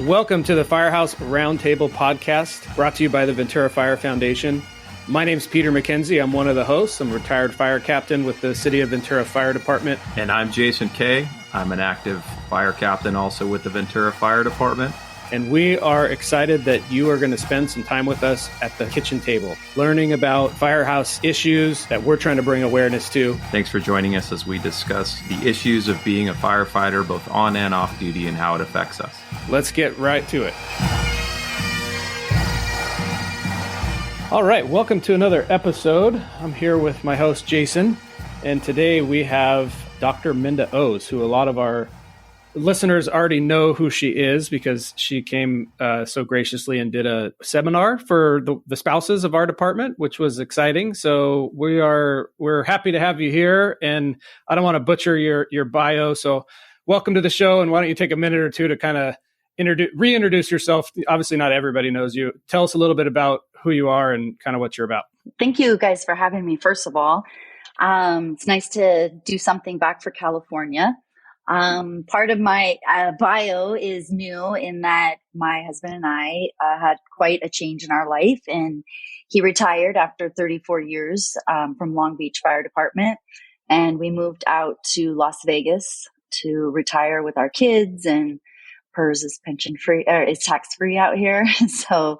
Welcome to the Firehouse Roundtable podcast, brought to you by the Ventura Fire Foundation. My name's Peter McKenzie. I'm one of the hosts. I'm a retired fire captain with the City of Ventura Fire Department. And I'm Jason Kay. I'm an active fire captain also with the Ventura Fire Department. And we are excited that you are going to spend some time with us at the kitchen table, learning about firehouse issues that we're trying to bring awareness to. Thanks for joining us as we discuss the issues of being a firefighter, both on and off duty, and how it affects us. Let's get right to it. All right, welcome to another episode. I'm here with my host, Jason, and today we have Dr. Mynda Ohs, who a lot of our listeners already know who she is because she came so graciously and did a seminar for the spouses of our department, which was exciting. So we're happy to have you here, and I don't want to butcher your bio. So welcome to the show, and why don't you take a minute or two to kind of reintroduce yourself. Obviously, not everybody knows you. Tell us a little bit about who you are and kind of what you're about. Thank you guys for having me. First of all, it's nice to do something back for California. Part of my bio is new in that my husband and I had quite a change in our life, and he retired after 34 years from Long Beach Fire Department, and we moved out to Las Vegas to retire with our kids, and hers is pension free, is tax free out here, so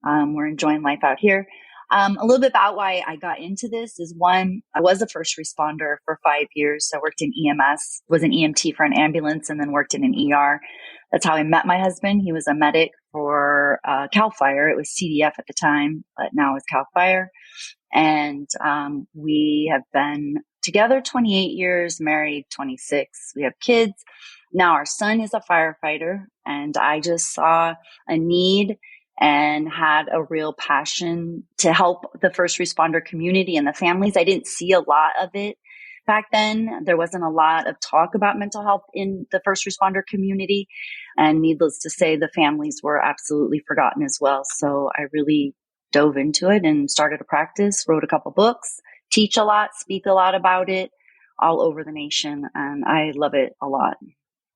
we're enjoying life out here. A little bit about why I got into this is one, I was a first responder for 5 years. I worked in EMS, was an EMT for an ambulance, and then worked in an ER. That's how I met my husband. He was a medic for CAL FIRE. It was CDF at the time, but now it's CAL FIRE. And we have been together 28 years, married 26. We have kids. Now our son is a firefighter, and I just saw a need and had a real passion to help the first responder community and the families. I didn't see a lot of it back then. There wasn't a lot of talk about mental health in the first responder community. And needless to say, the families were absolutely forgotten as well. So I really dove into it and started a practice, wrote a couple books, teach a lot, speak a lot about it all over the nation. And I love it a lot.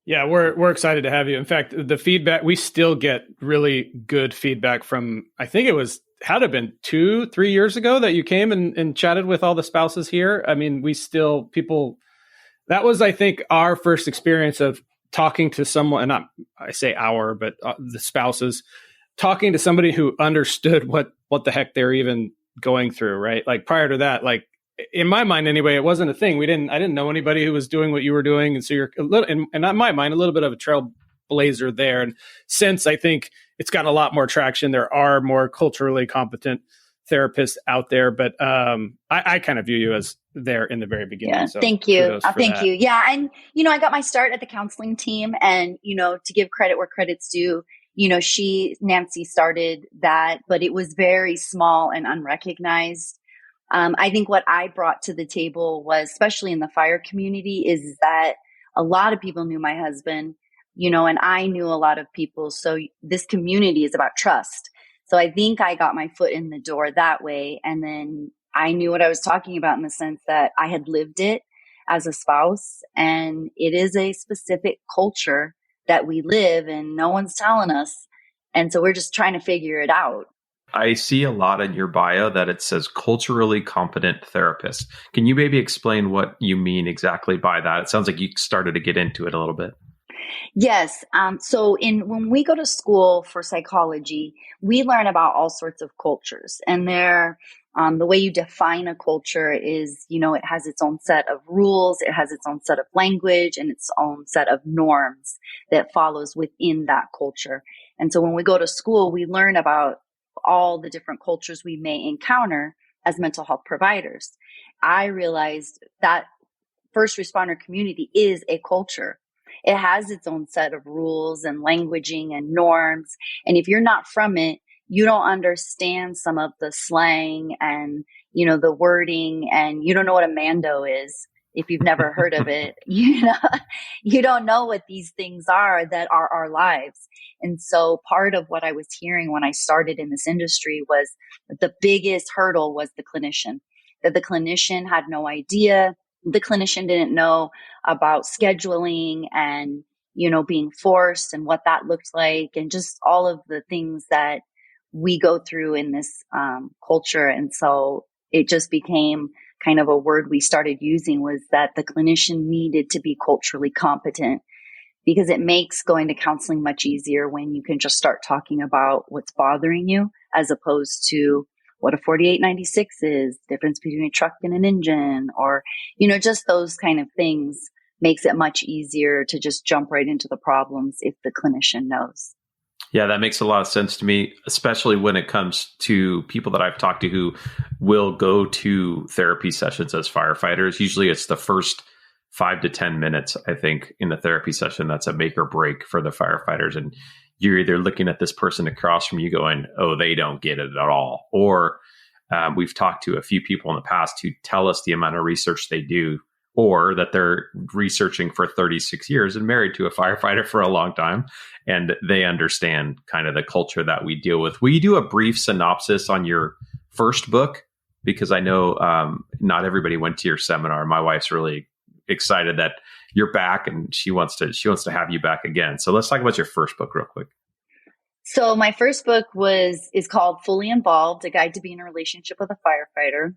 Yeah, we're excited to have you. In fact, the feedback, we still get really good feedback from, I think it had to have been 2-3 years ago that you came and chatted with all the spouses here. I mean, that was, I think, our first experience of talking to someone, and not, I say our, but the spouses, talking to somebody who understood what the heck they're even going through, right? Like prior to that, like, in my mind, anyway, it wasn't a thing. I didn't know anybody who was doing what you were doing. And so you're a little, and in my mind, a little bit of a trailblazer there. And since I think it's gotten a lot more traction, there are more culturally competent therapists out there. But I kind of view you as there in the very beginning. Yeah, so thank you. Thank you. Yeah. And, I got my start at the counseling team, and, to give credit where credit's due, Nancy started that, but it was very small and unrecognized. I think what I brought to the table was, especially in the fire community, is that a lot of people knew my husband, and I knew a lot of people. So this community is about trust. So I think I got my foot in the door that way. And then I knew what I was talking about in the sense that I had lived it as a spouse, and it is a specific culture that we live and no one's telling us. And so we're just trying to figure it out. I see a lot in your bio that it says culturally competent therapist. Can you maybe explain what you mean exactly by that? It sounds like you started to get into it a little bit. Yes. So when we go to school for psychology, we learn about all sorts of cultures, and the way you define a culture is, it has its own set of rules, it has its own set of language, and its own set of norms that follows within that culture. And so when we go to school, we learn about all the different cultures we may encounter as mental health providers. I realized that first responder community is a culture. It has its own set of rules and languaging and norms. And if you're not from it, you don't understand some of the slang and, the wording, and you don't know what a Mando is. If you've never heard of it, you don't know what these things are that are our lives. And so part of what I was hearing when I started in this industry was the biggest hurdle was the clinician, that the clinician had no idea. The clinician didn't know about scheduling and being forced and what that looked like, and just all of the things that we go through in this culture. And so it just became kind of a word we started using, was that the clinician needed to be culturally competent, because it makes going to counseling much easier when you can just start talking about what's bothering you, as opposed to what a 4896 is, difference between a truck and an engine, or, just those kind of things. Makes it much easier to just jump right into the problems if the clinician knows. Yeah, that makes a lot of sense to me, especially when it comes to people that I've talked to who will go to therapy sessions as firefighters. Usually it's the first 5 to 10 minutes, I think, in the therapy session that's a make or break for the firefighters. And you're either looking at this person across from you going, oh, they don't get it at all. Or we've talked to a few people in the past who tell us the amount of research they do, or that they're researching for 36 years and married to a firefighter for a long time. And they understand kind of the culture that we deal with. Will you do a brief synopsis on your first book? Because I know not everybody went to your seminar. My wife's really excited that you're back, and she wants to have you back again. So let's talk about your first book real quick. So my first book is called Fully Involved, A Guide to Being in a Relationship with a Firefighter.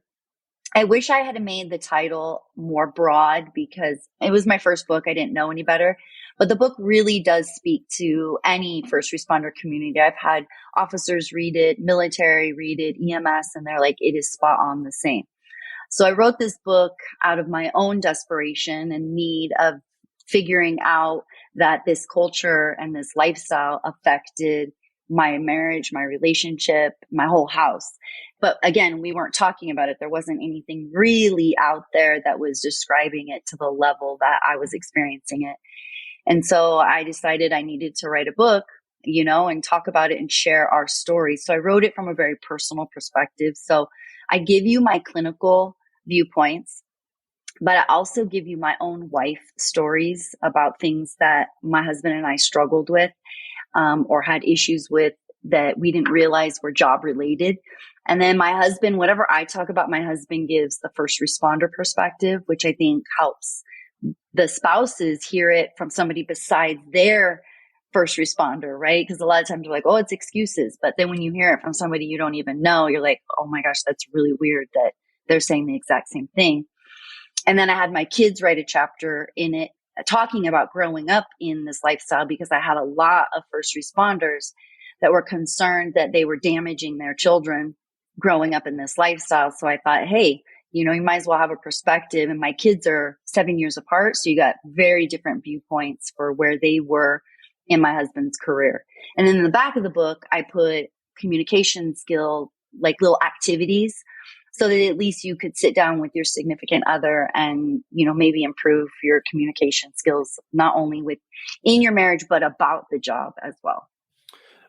I wish I had made the title more broad, because it was my first book. I didn't know any better. But the book really does speak to any first responder community. I've had officers read it, military read it, EMS, and they're like, it is spot on the same. So I wrote this book out of my own desperation and need of figuring out that this culture and this lifestyle affected my marriage, my relationship, my whole house. But again, we weren't talking about it. There wasn't anything really out there that was describing it to the level that I was experiencing it. And so I decided I needed to write a book, and talk about it and share our stories. So I wrote it from a very personal perspective. So I give you my clinical viewpoints, but I also give you my own wife stories about things that my husband and I struggled with, or had issues with, that we didn't realize were job related. And then my husband, whatever I talk about, my husband gives the first responder perspective, which I think helps the spouses hear it from somebody besides their first responder, right? Because a lot of times we're like, oh, it's excuses. But then when you hear it from somebody you don't even know, you're like, oh my gosh, that's really weird that they're saying the exact same thing. And then I had my kids write a chapter in it talking about growing up in this lifestyle, because I had a lot of first responders that were concerned that they were damaging their children growing up in this lifestyle. So I thought, hey, you might as well have a perspective. And my kids are 7 years apart. So you got very different viewpoints for where they were in my husband's career. And then in the back of the book, I put communication skill, like little activities, so that at least you could sit down with your significant other and, maybe improve your communication skills, not only in your marriage, but about the job as well.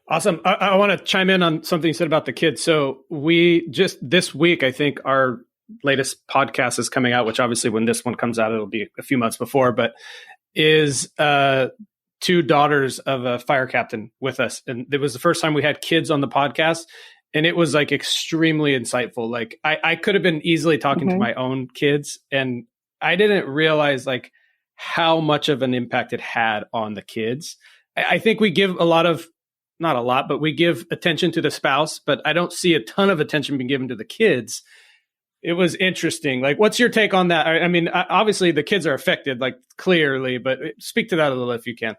Awesome. I want to chime in on something you said about the kids. So we just this week, I think our latest podcast is coming out, which obviously when this one comes out, it'll be a few months before, but is 2 daughters of a fire captain with us. And it was the first time we had kids on the podcast. And it was like extremely insightful. Like I could have been easily talking to my own kids, and I didn't realize like how much of an impact it had on the kids. I think we give not a lot, but we give attention to the spouse, but I don't see a ton of attention being given to the kids. It was interesting. Like, what's your take on that? I mean, obviously the kids are affected, like clearly, but speak to that a little if you can.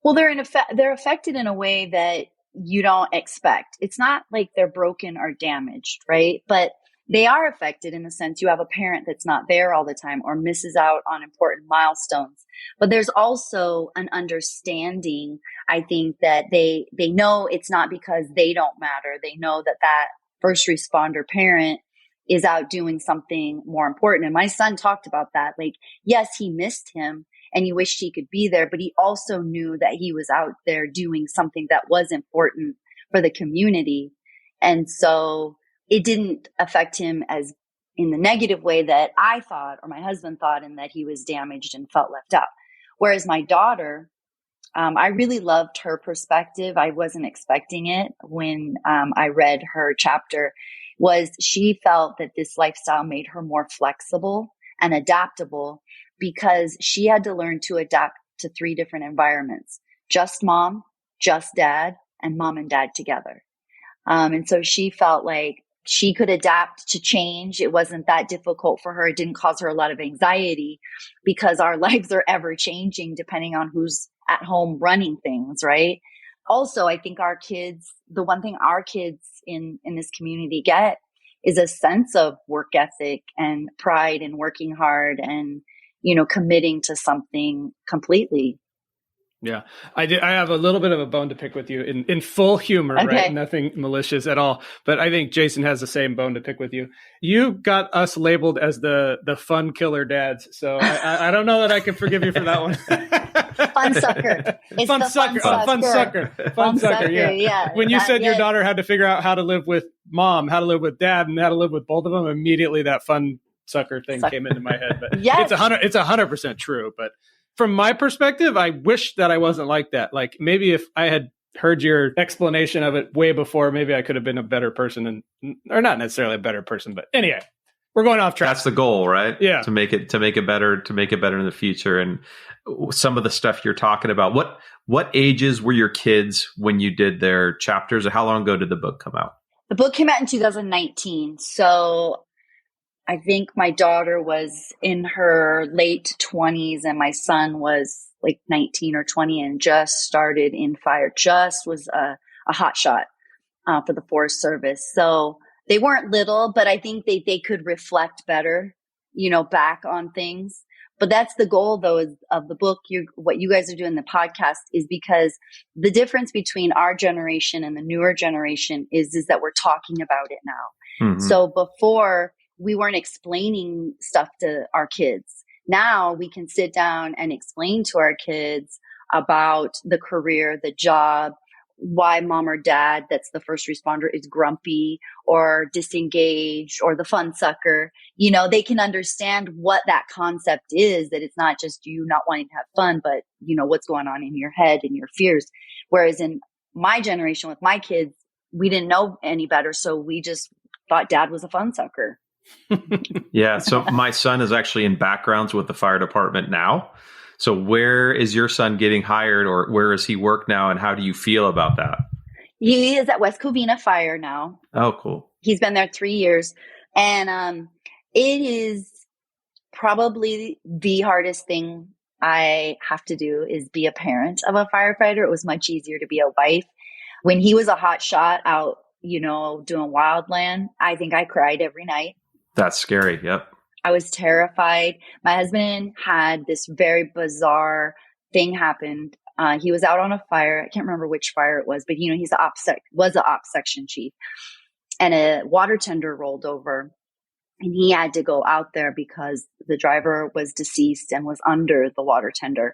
Well, they're affected in a way that you don't expect. It's not like they're broken or damaged, right? But they are affected in the sense you have a parent that's not there all the time or misses out on important milestones. But there's also an understanding, I think, that they know it's not because they don't matter. They know that first responder parent is out doing something more important. And my son talked about that. Like, yes, he missed him and he wished he could be there, but he also knew that he was out there doing something that was important for the community. And so it didn't affect him as in the negative way that I thought, or my husband thought, and that he was damaged and felt left out. Whereas my daughter, I really loved her perspective. I wasn't expecting it when I read her chapter. Was she felt that this lifestyle made her more flexible and adaptable because she had to learn to adapt to 3 different environments, just mom, just dad, and mom and dad together. And so she felt like she could adapt to change. It wasn't that difficult for her. It didn't cause her a lot of anxiety because our lives are ever changing depending on who's at home running things, right? Also, I think our kids, the one thing our kids in this community get is a sense of work ethic and pride in working hard and, committing to something completely. Yeah, I have a little bit of a bone to pick with you in full humor, Okay. right? Nothing malicious at all. But I think Jason has the same bone to pick with you. You got us labeled as the fun killer dads, so I don't know that I can forgive you for that one. Fun sucker. It's fun the sucker. fun sucker. Fun sucker. Yeah. When you said Yes. your daughter had to figure out how to live with mom, how to live with dad, and how to live with both of them, immediately that fun sucker thing came into my head. But Yes. it's 100% true. But from my perspective, I wish that I wasn't like that. Like maybe if I had heard your explanation of it way before, maybe I could have been a better person, or not necessarily a better person. But anyway, we're going off track. That's the goal, right? Yeah. To make it better in the future. And some of the stuff you're talking about, what ages were your kids when you did their chapters, or how long ago did the book come out? The book came out in 2019. So I think my daughter was in her late 20s and my son was like 19 or 20 and just started in fire, just was a hot shot for the Forest Service. So they weren't little, but I think they could reflect better, back on things. But that's the goal, though, of the book. What you guys are doing, the podcast, is because the difference between our generation and the newer generation is that we're talking about it now. Mm-hmm. So before, we weren't explaining stuff to our kids. Now we can sit down and explain to our kids about the career, the job, why mom or dad that's the first responder is grumpy or disengaged or the fun sucker. They can understand what that concept is, that it's not just you not wanting to have fun, but what's going on in your head and your fears. Whereas in my generation with my kids, we didn't know any better. So we just thought dad was a fun sucker. Yeah. So my son is actually in backgrounds with the fire department now. So where is your son getting hired, or where does he work now, and how do you feel about that? He is at West Covina Fire now. Oh, cool. He's been there 3 years. And it is probably the hardest thing I have to do is be a parent of a firefighter. It was much easier to be a wife. When he was a hot shot out, doing wildland, I think I cried every night. That's scary. Yep. I was terrified. My husband had this very bizarre thing happen. He was out on a fire. I can't remember which fire it was, but he's was an ops section chief, and a water tender rolled over, and he had to go out there because the driver was deceased and was under the water tender.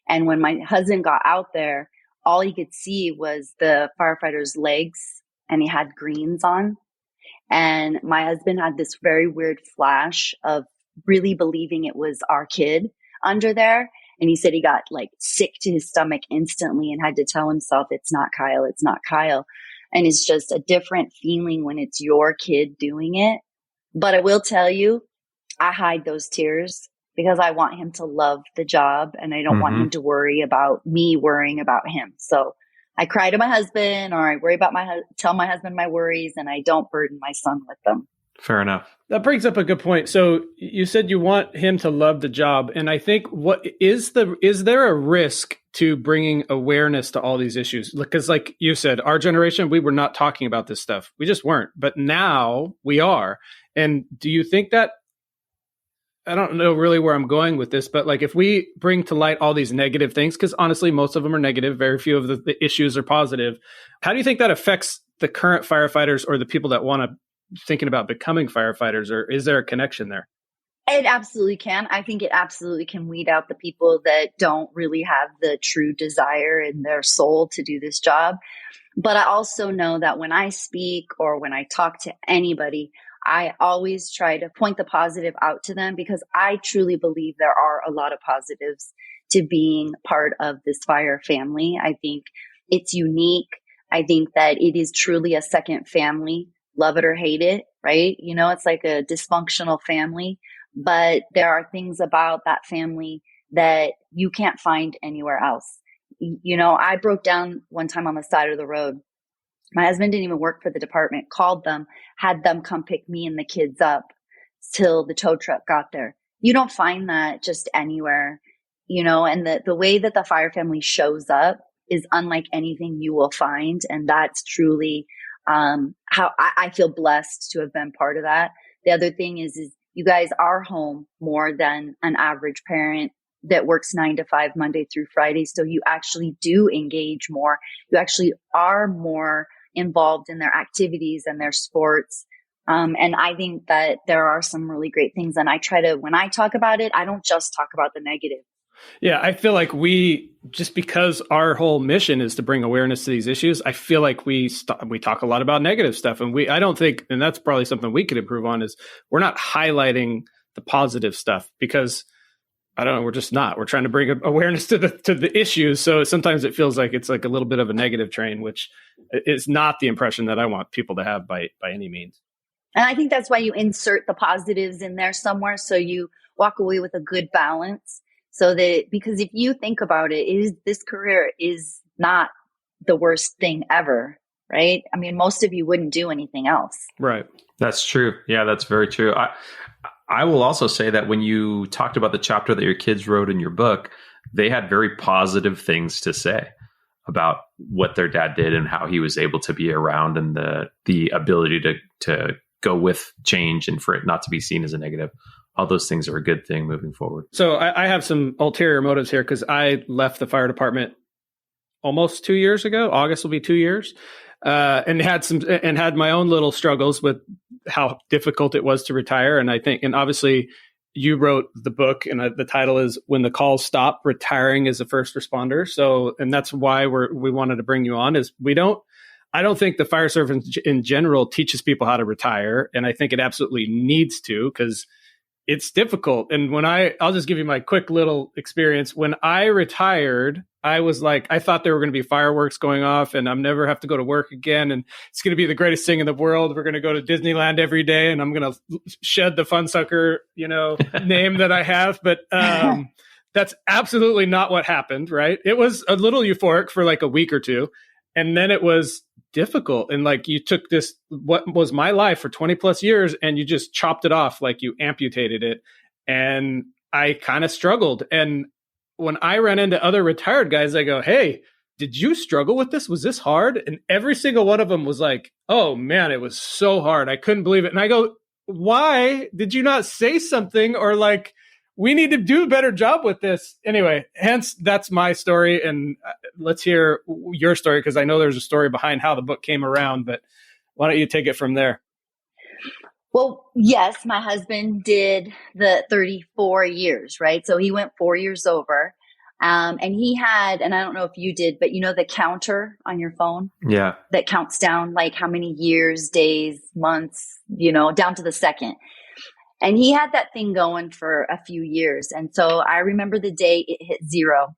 And when my husband got out there, all he could see was the firefighter's legs, and he had greens on. And my husband had this very weird flash of really believing it was our kid under there. And he said he got like sick to his stomach instantly and had to tell himself, it's not Kyle, it's not Kyle. And it's just a different feeling when it's your kid doing it. But I will tell you, I hide those tears because I want him to love the job and I don't want him to worry about me worrying about him. So I cry to my husband, or I worry about tell my husband my worries, and I don't burden my son with them. Fair enough. That brings up a good point. So you said you want him to love the job, and I think is there a risk to bringing awareness to all these issues? Because, like you said, our generation, we were not talking about this stuff. We just weren't. But now we are. And do you think that? I don't know really where I'm going with this, but like if we bring to light all these negative things, because honestly, most of them are negative, very few of the issues are positive. How do you think that affects the current firefighters or the people that want to thinking about becoming firefighters, or is there a connection there? It absolutely can. I think it absolutely can weed out the people that don't really have the true desire in their soul to do this job. But I also know that when I speak or when I talk to anybody, I always try to point the positive out to them, because I truly believe there are a lot of positives to being part of this fire family. I think it's unique. I think that it is truly a second family, love it or hate it, right? It's like a dysfunctional family, but there are things about that family that you can't find anywhere else. I broke down one time on the side of the road. My husband didn't even work for the department, called them, had them come pick me and the kids up till the tow truck got there. You don't find that just anywhere, and the way that the fire family shows up is unlike anything you will find. And that's truly how I feel blessed to have been part of that. The other thing is you guys are home more than an average parent that works 9 to 5, Monday through Friday. So you actually do engage more. You actually are more involved in their activities and their sports. And I think that there are some really great things. And when I talk about it, I don't just talk about the negative. Yeah, I feel like just because our whole mission is to bring awareness to these issues, I feel like we talk a lot about negative stuff. And I don't think, and that's probably something we could improve on, is we're not highlighting the positive stuff because I don't know, we're just not. We're trying to bring awareness to the issues. So sometimes it feels like it's like a little bit of a negative train, which is not the impression that I want people to have by any means. And I think that's why you insert the positives in there somewhere. So you walk away with a good balance. Because if you think about it, this career is not the worst thing ever, right? I mean, most of you wouldn't do anything else. Right. That's true. Yeah, that's very true. I will also say that when you talked about the chapter that your kids wrote in your book, they had very positive things to say about what their dad did and how he was able to be around and the ability to go with change and for it not to be seen as a negative. All those things are a good thing moving forward. So I have some ulterior motives here because I left the fire department almost 2 years ago. August will be 2 years. And had my own little struggles with how difficult it was to retire. And obviously you wrote the book and the title is When the Calls Stop, Retiring as a First Responder. So, and that's why we wanted to bring you on is I don't think the fire service in general teaches people how to retire. And I think it absolutely needs to, because it's difficult. And I'll just give you my quick little experience. When I retired, I was like, I thought there were going to be fireworks going off and I'm never have to go to work again. And it's going to be the greatest thing in the world. We're going to go to Disneyland every day and I'm going to shed the fun sucker, name that I have. But that's absolutely not what happened. Right. It was a little euphoric for like a week or two. And then it was difficult. And like you took this, what was my life for 20 plus years, and you just chopped it off, like you amputated it. And I kind of struggled. And when I ran into other retired guys, I go, hey, did you struggle with this? Was this hard? And every single one of them was like, oh man, it was so hard. I couldn't believe it. And I go, why did you not say something? Or like, we need to do a better job with this. Anyway, hence that's my story. And let's hear your story, because I know there's a story behind how the book came around, but why don't you take it from there? Well, yes, my husband did the 34 years, right? So he went 4 years over. And he had, and I don't know if you did, but the counter on your phone? Yeah. That counts down like how many years, days, months, down to the second. And he had that thing going for a few years. And so I remember the day it hit 0.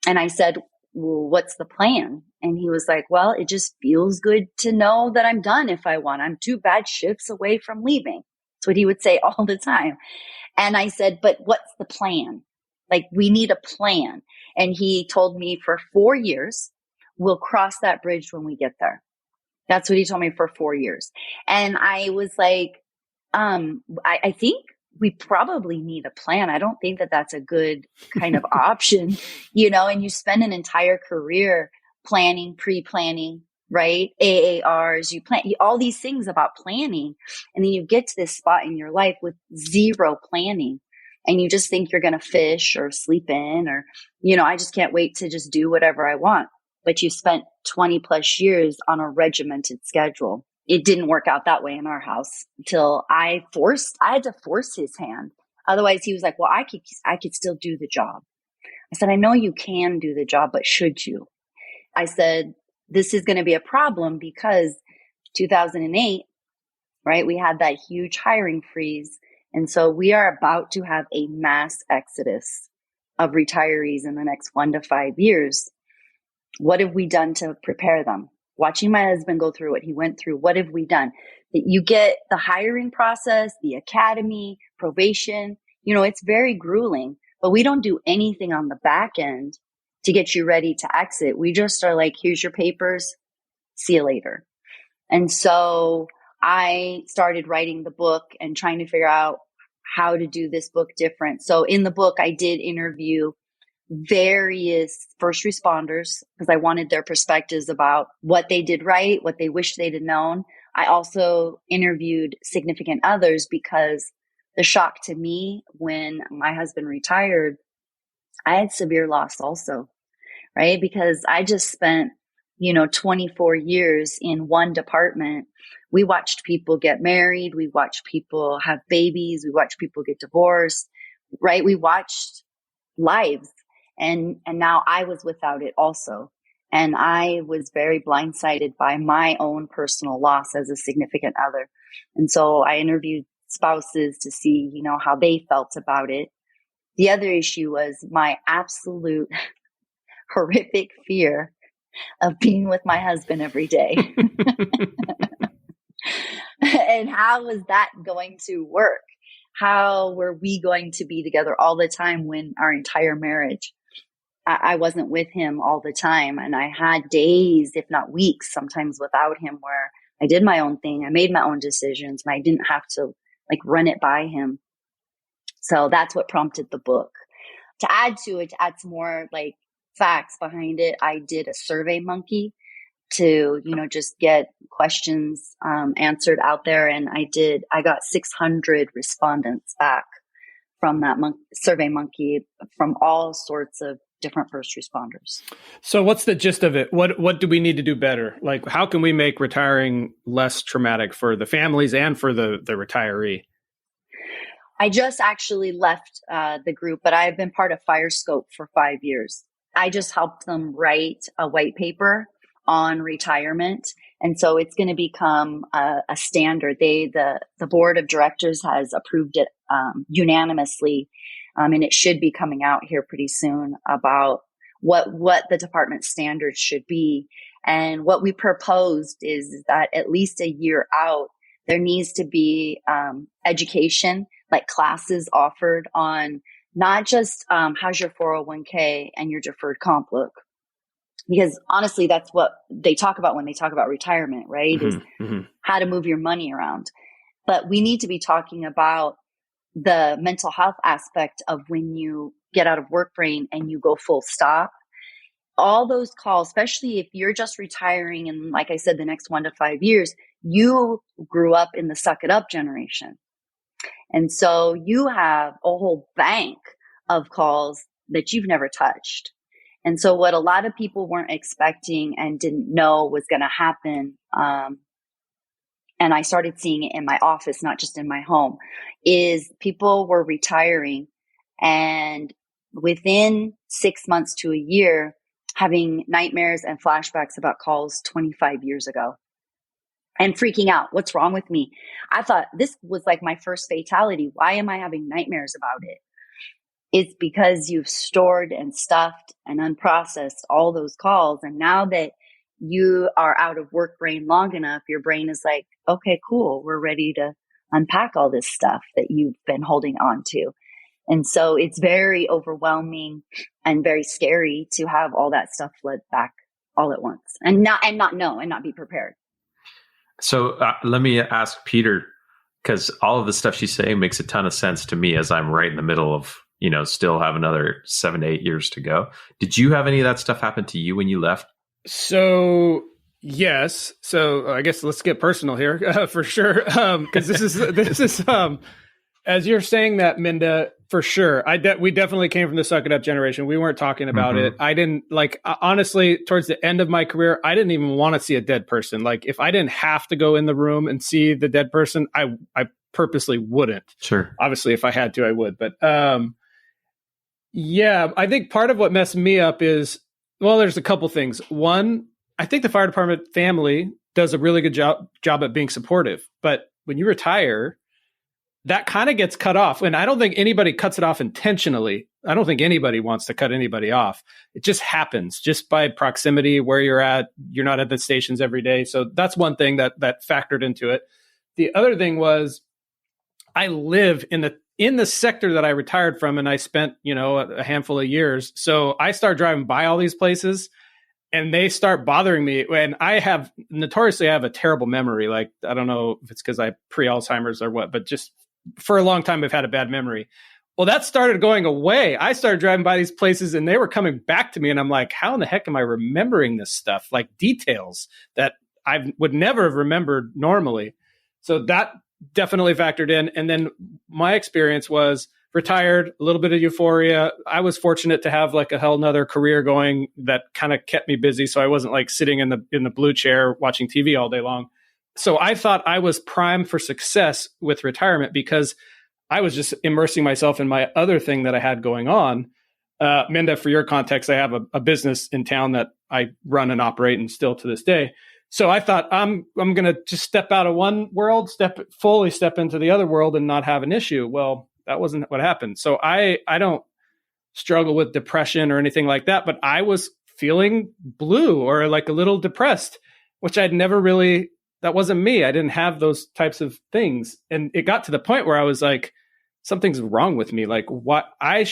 And I said, well, what's the plan? And he was like, well, it just feels good to know that I'm done if I want. I'm 2 bad shifts away from leaving. That's what he would say all the time. And I said, but what's the plan? Like, we need a plan. And he told me for 4 years, we'll cross that bridge when we get there. That's what he told me for 4 years. And I was like, I think we probably need a plan. I don't think that that's a good kind of option, and you spend an entire career planning, pre-planning, right? AARs, you plan all these things about planning. And then you get to this spot in your life with 0 planning and you just think you're going to fish or sleep in, or, I just can't wait to just do whatever I want. But you spent 20 plus years on a regimented schedule. It didn't work out that way in our house until I had to force his hand. Otherwise he was like, well, I could still do the job. I said, I know you can do the job, but should you? I said, this is going to be a problem because 2008, right? We had that huge hiring freeze. And so we are about to have a mass exodus of retirees in the next 1 to 5 years. What have we done to prepare them? Watching my husband go through what he went through, what have we done? That you get the hiring process, the academy, probation, it's very grueling. but we don't do anything on the back end to get you ready to exit. We just are like, here's your papers, see you later. And so I started writing the book and trying to figure out how to do this book different. So in the book, I did interview various first responders because I wanted their perspectives about what they did right, what they wish they'd have known. I also interviewed significant others because the shock to me when my husband retired, I had severe loss also, right? Because I just spent, 24 years in one department. We watched people get married. We watched people have babies. We watched people get divorced, right? We watched lives. And now I was without it also. And I was very blindsided by my own personal loss as a significant other. And so I interviewed spouses to see, how they felt about it. The other issue was my absolute horrific fear of being with my husband every day. And how was that going to work? How were we going to be together all the time when our entire marriage, I wasn't with him all the time. And I had days, if not weeks, sometimes without him where I did my own thing. I made my own decisions and I didn't have to run it by him. So that's what prompted the book. To add to it, to add some more facts behind it, I did a survey monkey to, just get questions answered out there. And I got 600 respondents back from that survey monkey from all sorts of different first responders. So what's the gist of it? What do we need to do better? How can we make retiring less traumatic for the families and for the retiree? I just actually left the group, but I've been part of FireScope for 5 years. I just helped them write a white paper on retirement. And so it's going to become a standard. The board of directors has approved it unanimously. And it should be coming out here pretty soon about what the department standards should be. And what we proposed is that at least a year out, there needs to be education, classes offered on not just how's your 401k and your deferred comp look. Because honestly, that's what they talk about when they talk about retirement, right? Mm-hmm. Is how to move your money around. But we need to be talking about the mental health aspect of when you get out of work brain and you go full stop. All those calls, especially if you're just retiring in, like I said, the next 1 to 5 years, you grew up in the suck it up generation. And so you have a whole bank of calls that you've never touched. And so what a lot of people weren't expecting and didn't know was going to happen, and I started seeing it in my office, not just in my home, is people were retiring and within 6 months to a year, having nightmares and flashbacks about calls 25 years ago and freaking out. What's wrong with me? I thought this was my first fatality. Why am I having nightmares about it? It's because you've stored and stuffed and unprocessed all those calls. And now that you are out of work brain long enough, your brain is like, okay, cool. We're ready to unpack all this stuff that you've been holding on to. And so it's very overwhelming and very scary to have all that stuff flood back all at once and not know and not be prepared. So let me ask Peter, because all of the stuff she's saying makes a ton of sense to me as I'm right in the middle of, still have another 7 to 8 years to go. Did you have any of that stuff happen to you when you left? So yes. So I guess let's get personal here for sure. Because this is as you're saying that, Mynda, for sure. We definitely came from the suck it up generation. We weren't talking about it. I didn't honestly, towards the end of my career, I didn't even want to see a dead person. If I didn't have to go in the room and see the dead person, I purposely wouldn't. Sure. Obviously, if I had to, I would. But yeah, I think part of what messed me up is, well, there's a couple things. One, I think the fire department family does a really good job at being supportive. But when you retire, that kind of gets cut off. And I don't think anybody cuts it off intentionally. I don't think anybody wants to cut anybody off. It just happens just by proximity where you're at. You're not at the stations every day. So that's one thing that factored into it. The other thing was I live in the in the sector that I retired from, and I spent, a handful of years. So I start driving by all these places and they start bothering me. And I have a terrible memory. Like, I don't know if it's because I have pre-Alzheimer's or what, but just for a long time, I've had a bad memory. Well, that started going away. I started driving by these places and they were coming back to me. And I'm like, how in the heck am I remembering this stuff? Like details that I would never have remembered normally. So that definitely factored in. And then my experience was retired, a little bit of euphoria. I was fortunate to have like a hell nother career going that kind of kept me busy. So I wasn't like sitting in the blue chair watching TV all day long. So I thought I was primed for success with retirement because I was just immersing myself in my other thing that I had going on. Mynda, for your context, I have a business in town that I run and operate and still to this day. So I thought I'm going to just step out of one world, fully step into the other world and not have an issue. Well, that wasn't what happened. So I don't struggle with depression or anything like that, but I was feeling blue or like a little depressed, which I'd never really, that wasn't me. I didn't have those types of things. And it got to the point where I was like, something's wrong with me. Like what I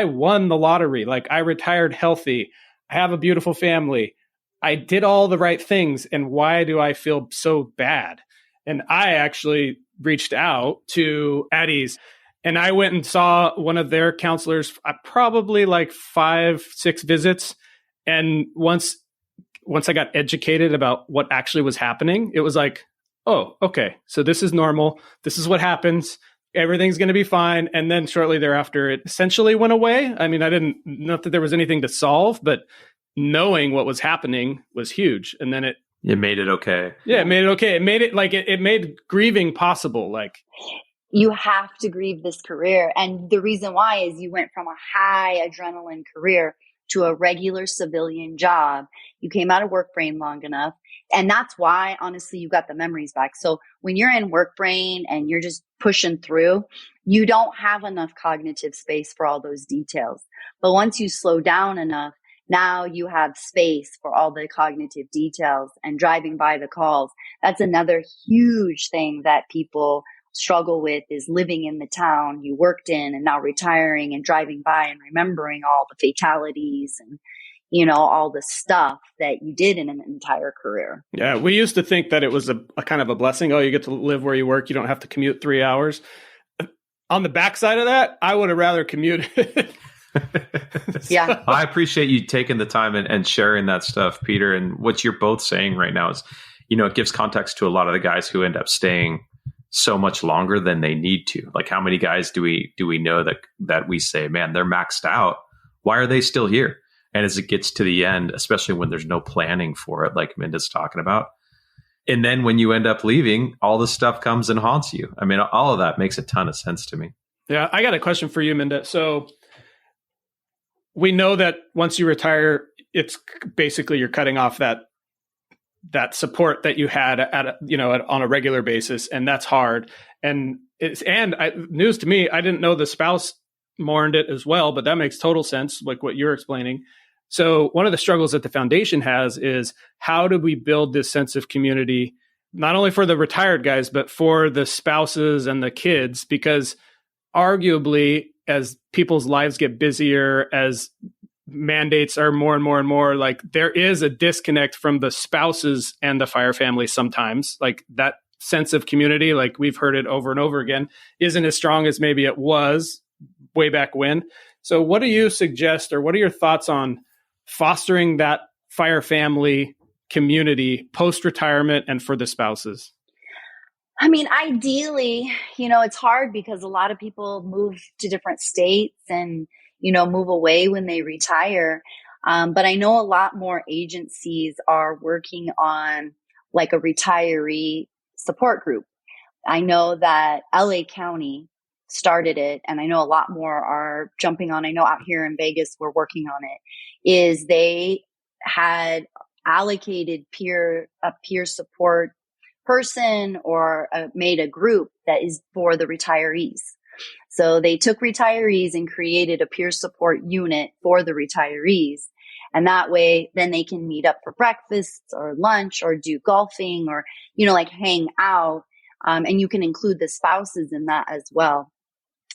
won the lottery. Like I retired healthy. I have a beautiful family. I did all the right things. And why do I feel so bad? And I actually reached out to Addie's and I went and saw one of their counselors, probably like 5-6 visits. And once I got educated about what actually was happening, it was like, oh, okay. So this is normal. This is what happens. Everything's going to be fine. And then shortly thereafter, it essentially went away. I mean, I didn't know that there was anything to solve, but knowing what was happening was huge. And then it made it okay. Yeah, it made it okay. It made it like it made grieving possible. Like you have to grieve this career. And the reason why is you went from a high adrenaline career to a regular civilian job. You came out of work brain long enough. And that's why, honestly, you got the memories back. So when you're in work brain and you're just pushing through, you don't have enough cognitive space for all those details. But once you slow down enough, now you have space for all the cognitive details and driving by the calls. That's another huge thing that people struggle with is living in the town you worked in and now retiring and driving by and remembering all the fatalities and, all the stuff that you did in an entire career. Yeah, we used to think that it was a kind of a blessing. Oh, you get to live where you work. You don't have to commute 3 hours. On the backside of that, I would have rather commuted. Yeah. I appreciate you taking the time and sharing that stuff, Peter. And what you're both saying right now is, it gives context to a lot of the guys who end up staying so much longer than they need to. Like how many guys do we know that we say, man, they're maxed out. Why are they still here? And as it gets to the end, especially when there's no planning for it, like Mynda's talking about. And then when you end up leaving, all this stuff comes and haunts you. I mean, all of that makes a ton of sense to me. Yeah, I got a question for you, Mynda. So we know that once you retire, it's basically you're cutting off that support that you had on a regular basis, and that's hard. And news to me, I didn't know the spouse mourned it as well, but that makes total sense, like what you're explaining. So one of the struggles that the foundation has is how do we build this sense of community, not only for the retired guys, but for the spouses and the kids, because arguably as people's lives get busier, as mandates are more and more and more, like there is a disconnect from the spouses and the fire family sometimes. Like that sense of community, like we've heard it over and over again, isn't as strong as maybe it was way back when. So what do you suggest, or what are your thoughts on fostering that fire family community post-retirement and for the spouses? I mean, ideally, it's hard because a lot of people move to different states and, move away when they retire. But I know a lot more agencies are working on like a retiree support group. I know that LA County started it, and I know a lot more are jumping on. I know out here in Vegas, we're working on it, is they had allocated a peer support person or made a group that is for the retirees. So they took retirees and created a peer support unit for the retirees. And that way, then they can meet up for breakfast or lunch or do golfing or, like hang out. And you can include the spouses in that as well.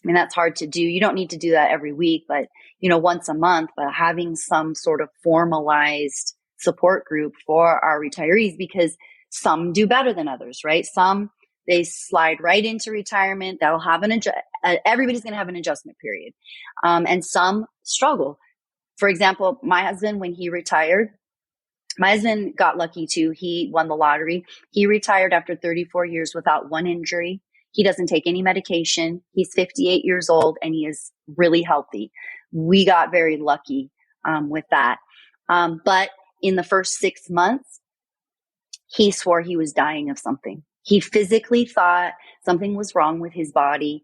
mean, that's hard to do. You don't need to do that every week, but, once a month, but having some sort of formalized support group for our retirees, because some do better than others, right? Some, they slide right into retirement. That'll have everybody's going to have an adjustment period. And some struggle. For example, my husband, when he retired, my husband got lucky too. He won the lottery. He retired after 34 years without one injury. He doesn't take any medication. He's 58 years old and he is really healthy. We got very lucky with that. But in the first 6 months, he swore he was dying of something. He physically thought something was wrong with his body.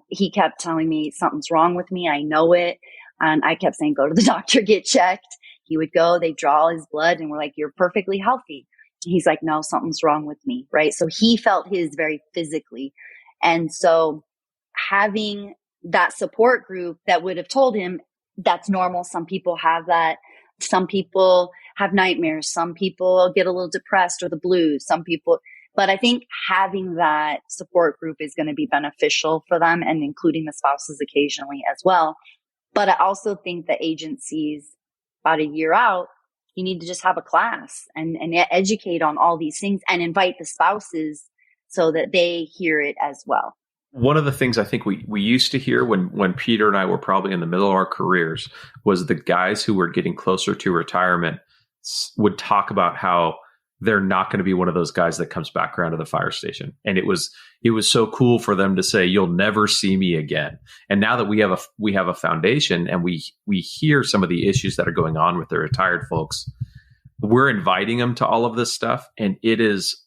He kept telling me, something's wrong with me. I know it. And I kept saying, go to the doctor, get checked. He would go, they draw his blood and we're like, you're perfectly healthy. He's like, no, something's wrong with me. Right. So he felt his very physically. And so having that support group that would have told him that's normal. Some people have that. Some people have nightmares. Some people get a little depressed or the blues. But I think having that support group is going to be beneficial for them, and including the spouses occasionally as well. But I also think the agencies, about a year out, you need to just have a class and educate on all these things and invite the spouses so that they hear it as well. One of the things I think we used to hear when Peter and I were probably in the middle of our careers was the guys who were getting closer to retirement would talk about how they're not going to be one of those guys that comes back around to the fire station. And it was so cool for them to say, you'll never see me again. And now that we have a foundation and we hear some of the issues that are going on with the retired folks, we're inviting them to all of this stuff. And it is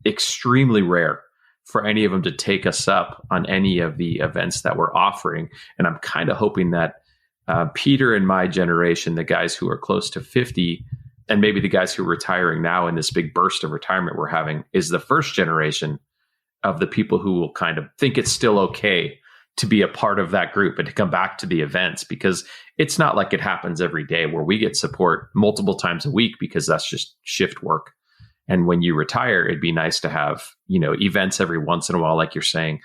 extremely rare for any of them to take us up on any of the events that we're offering. And I'm kind of hoping that Peter and my generation, the guys who are close to 50, and maybe the guys who are retiring now in this big burst of retirement we're having, is the first generation of the people who will kind of think it's still okay to be a part of that group and to come back to the events, because it's not like it happens every day where we get support multiple times a week, because that's just shift work. And when you retire, it'd be nice to have, events every once in a while, like you're saying,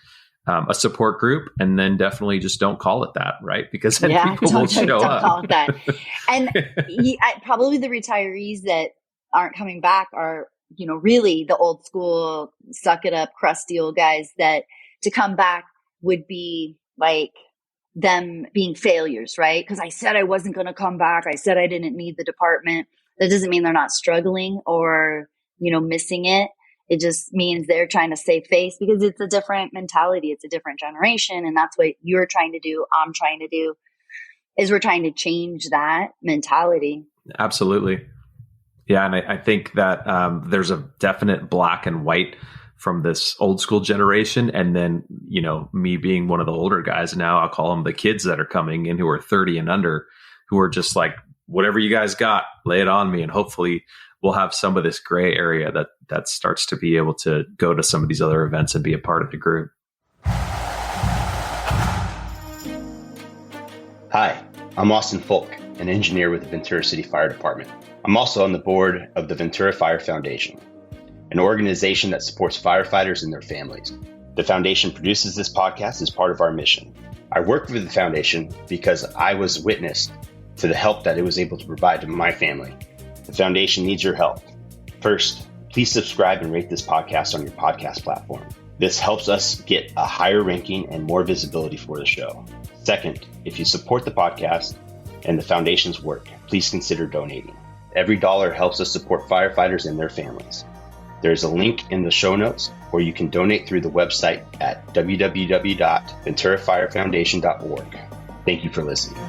a support group, and then definitely just don't call it that, right? Because then people will show up. Don't call it that. And probably the retirees that aren't coming back are, really the old school, suck it up, crusty old guys that to come back would be like them being failures, right? Because I said I wasn't going to come back. I said I didn't need the department. That doesn't mean they're not struggling or, missing it. It just means they're trying to save face, because it's a different mentality. It's a different generation. And that's what you're trying to do. I'm trying to do is we're trying to change that mentality. Absolutely. Yeah. And I think that there's a definite black and white from this old school generation. And then, me being one of the older guys now, I'll call them the kids that are coming in who are 30 and under, who are just like, whatever you guys got, lay it on me. And hopefully we'll have some of this gray area that starts to be able to go to some of these other events and be a part of the group. Hi, I'm Austin Folk, an engineer with the Ventura City Fire Department. I'm also on the board of the Ventura Fire Foundation, an organization that supports firefighters and their families. The foundation produces this podcast as part of our mission. I work with the foundation because I was witness to the help that it was able to provide to my family. The foundation needs your help. First, please subscribe and rate this podcast on your podcast platform. This helps us get a higher ranking and more visibility for the show. Second, if you support the podcast and the foundation's work, please consider donating. Every dollar helps us support firefighters and their families. There's a link in the show notes where you can donate through the website at www.venturafirefoundation.org. Thank you for listening.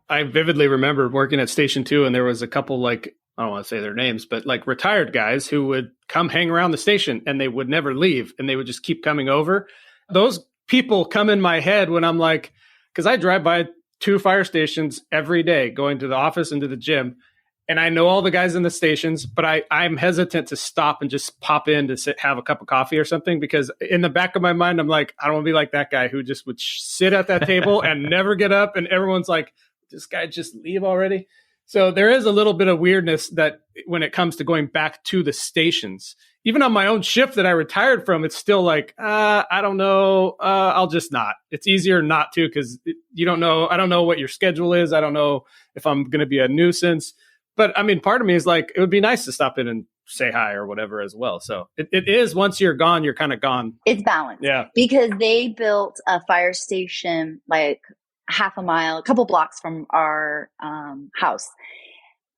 I vividly remember working at Station 2, and there was a couple, I don't want to say their names, but retired guys who would come hang around the station and they would never leave, and they would just keep coming over. Those people come in my head when I'm like, because I drive by 2 fire stations every day, going to the office and to the gym, and I know all the guys in the stations, but I'm hesitant to stop and just pop in to have a cup of coffee or something, because in the back of my mind, I'm like, I don't want to be like that guy who just would sit at that table and never get up, and everyone's like, this guy just leave already. So there is a little bit of weirdness that when it comes to going back to the stations, even on my own shift that I retired from, it's still like, I don't know. I'll just not. It's easier not to, because you don't know. I don't know what your schedule is. I don't know if I'm going to be a nuisance. But I mean, part of me is like, it would be nice to stop in and say hi or whatever as well. So it is, once you're gone, you're kind of gone. It's balanced. Yeah. Because they built a fire station like half a mile, a couple blocks from our house.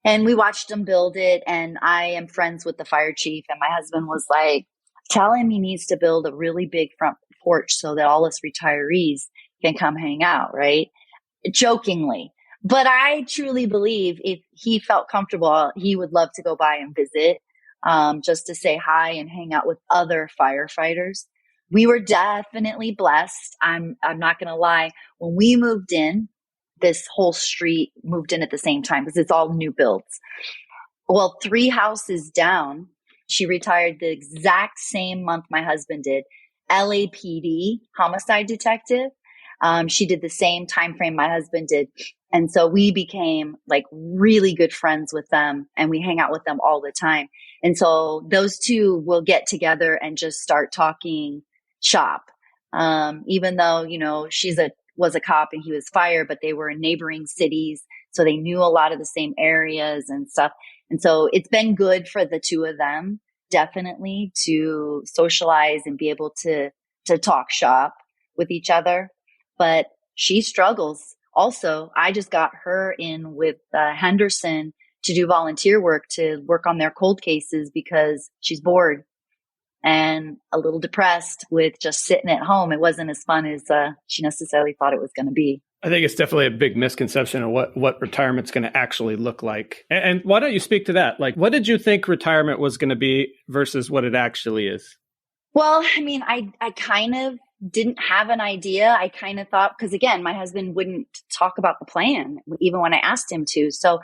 And we watched them build it. And I am friends with the fire chief. And my husband was like, tell him he needs to build a really big front porch so that all us retirees can come hang out, right? Jokingly. But I truly believe if he felt comfortable, he would love to go by and visit, just to say hi and hang out with other firefighters. We were definitely blessed. I'm not going to lie. When we moved in, this whole street moved in at the same time because it's all new builds. Well, 3 houses down, she retired the exact same month my husband did. LAPD, homicide detective. She did the same time frame my husband did. And so we became like really good friends with them, and we hang out with them all the time. And so those two will get together and just start talking shop. Even though, you know, was a cop and he was fire, but they were in neighboring cities. So they knew a lot of the same areas and stuff. And so it's been good for the two of them, definitely, to socialize and be able to talk shop with each other. But she struggles. Also, I just got her in with Henderson to do volunteer work, to work on their cold cases, because she's bored and a little depressed with just sitting at home. It wasn't as fun as she necessarily thought it was going to be. I think it's definitely a big misconception of what retirement's going to actually look like. And why don't you speak to that? Like, what did you think retirement was going to be versus what it actually is? Well, I mean, I kind of didn't have an idea. I kind of thought, because again, my husband wouldn't talk about the plan, even when I asked him to. So,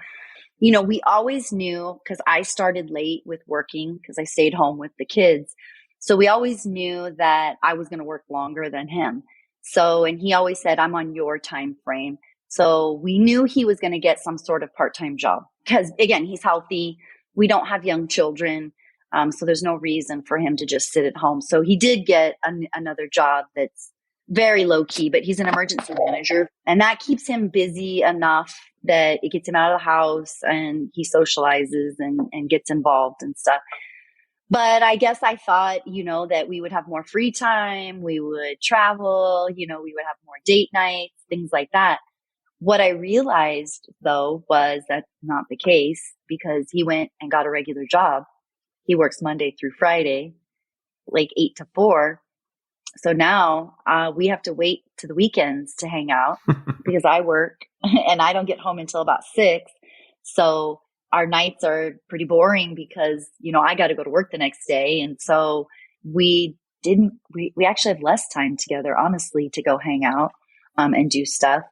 you know, we always knew, because I started late with working because I stayed home with the kids. So we always knew that I was going to work longer than him. So, and he always said, I'm on your time frame. So we knew he was going to get some sort of part-time job because, again, he's healthy. We don't have young children. So there's no reason for him to just sit at home. So he did get another job that's very low key, but he's an emergency manager, and that keeps him busy enough that it gets him out of the house and he socializes and gets involved and stuff. But I guess I thought, you know, that we would have more free time. We would travel, you know, we would have more date nights, things like that. What I realized, though, was that's not the case, because he went and got a regular job. He works Monday through Friday, like 8 to 4. So now we have to wait to the weekends to hang out because I work and I don't get home until about 6. So our nights are pretty boring because, you know, I got to go to work the next day. And so we actually have less time together, honestly, to go hang out and do stuff.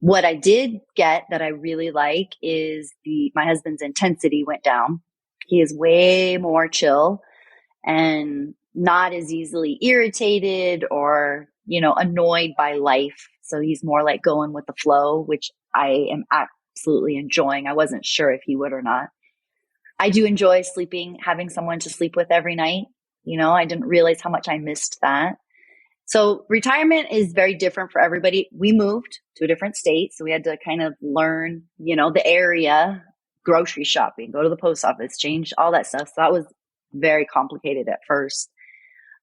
What I did get that I really like is my husband's intensity went down. He is way more chill and not as easily irritated or, you know, annoyed by life. So he's more like going with the flow, which I am absolutely enjoying. I wasn't sure if he would or not. I do enjoy sleeping, having someone to sleep with every night. You know, I didn't realize how much I missed that. So retirement is very different for everybody. We moved to a different state, so we had to kind of learn, you know, the area, grocery shopping, go to the post office, change all that stuff. So that was very complicated at first.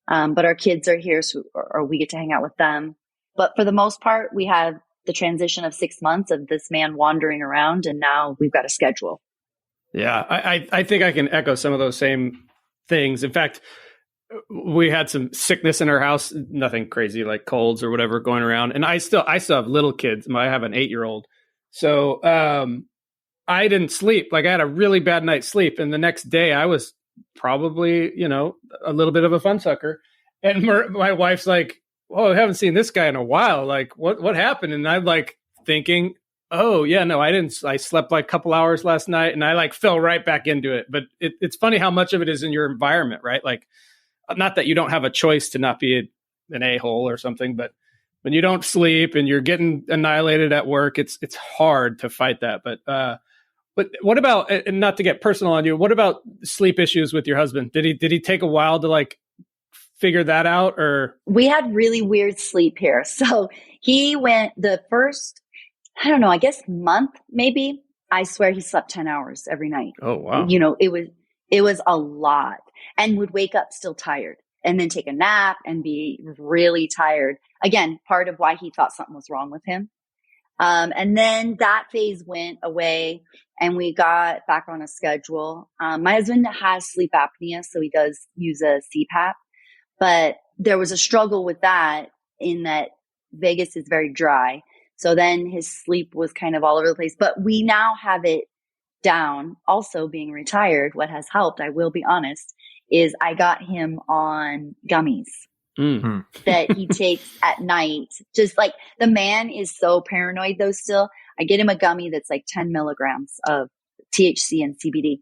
But our kids are here, so or we get to hang out with them. But for the most part, we have the transition of 6 months of this man wandering around, and now we've got a schedule. Yeah, I think I can echo some of those same things. In fact, we had some sickness in our house, nothing crazy like colds or whatever going around. And I still have little kids. I have an 8-year-old. So I didn't sleep. Like I had a really bad night's sleep. And the next day I was probably, you know, a little bit of a fun sucker. And my wife's like, oh, I haven't seen this guy in a while. Like what happened? And I'm like thinking, oh yeah, no, I didn't. I slept like a couple hours last night and I like fell right back into it. But it's funny how much of it is in your environment, right? Like, not that you don't have a choice to not be an a-hole or something, but when you don't sleep and you're getting annihilated at work, it's hard to fight that. But But what about, and not to get personal on you, what about sleep issues with your husband? Did he take a while to like figure that out, or? We had really weird sleep here. So he went the first, I don't know, I guess month maybe. I swear he slept 10 hours every night. Oh, wow. It was a lot, and would wake up still tired and then take a nap and be really tired. Again, part of why he thought something was wrong with him. And then that phase went away and we got back on a schedule. My husband has sleep apnea, so he does use a CPAP, but there was a struggle with that in that Vegas is very dry. So then his sleep was kind of all over the place, but we now have it down. Also being retired, what has helped, I will be honest, is I got him on gummies. That he takes at night. Just like, the man is so paranoid though still. I get him a gummy that's like 10 milligrams of THC and CBD.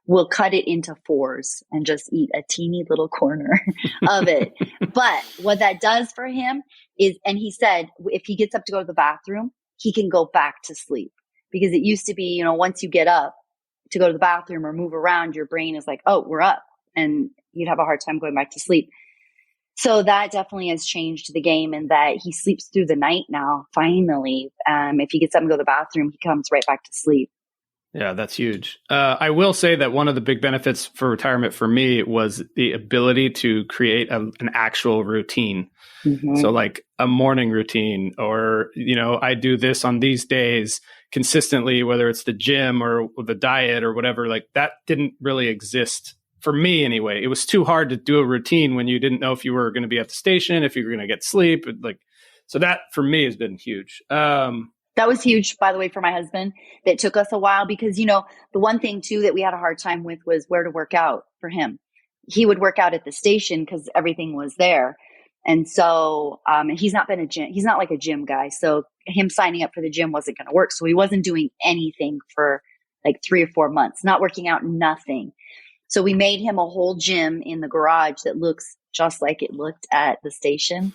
We'll cut it into 4s and just eat a teeny little corner of it. But what that does for him is, and he said, if he gets up to go to the bathroom, he can go back to sleep. Because it used to be, once you get up to go to the bathroom or move around, your brain is like, oh, we're up. And you'd have a hard time going back to sleep. So that definitely has changed the game, in that he sleeps through the night now, finally. If he gets up and go to the bathroom, he comes right back to sleep. Yeah, that's huge. I will say that one of the big benefits for retirement for me was the ability to create an actual routine. Mm-hmm. So like a morning routine, or, I do this on these days consistently, whether it's the gym or the diet or whatever. Like, that didn't really exist for me anyway. It was too hard to do a routine when you didn't know if you were going to be at the station, if you were going to get sleep. So that for me has been huge. That was huge, by the way, for my husband. That took us a while because, the one thing too that we had a hard time with was where to work out for him. He would work out at the station because everything was there. And so he's not like a gym guy. So him signing up for the gym wasn't going to work. So he wasn't doing anything for like 3 or 4 months, not working out, nothing. So we made him a whole gym in the garage that looks just like it looked at the station.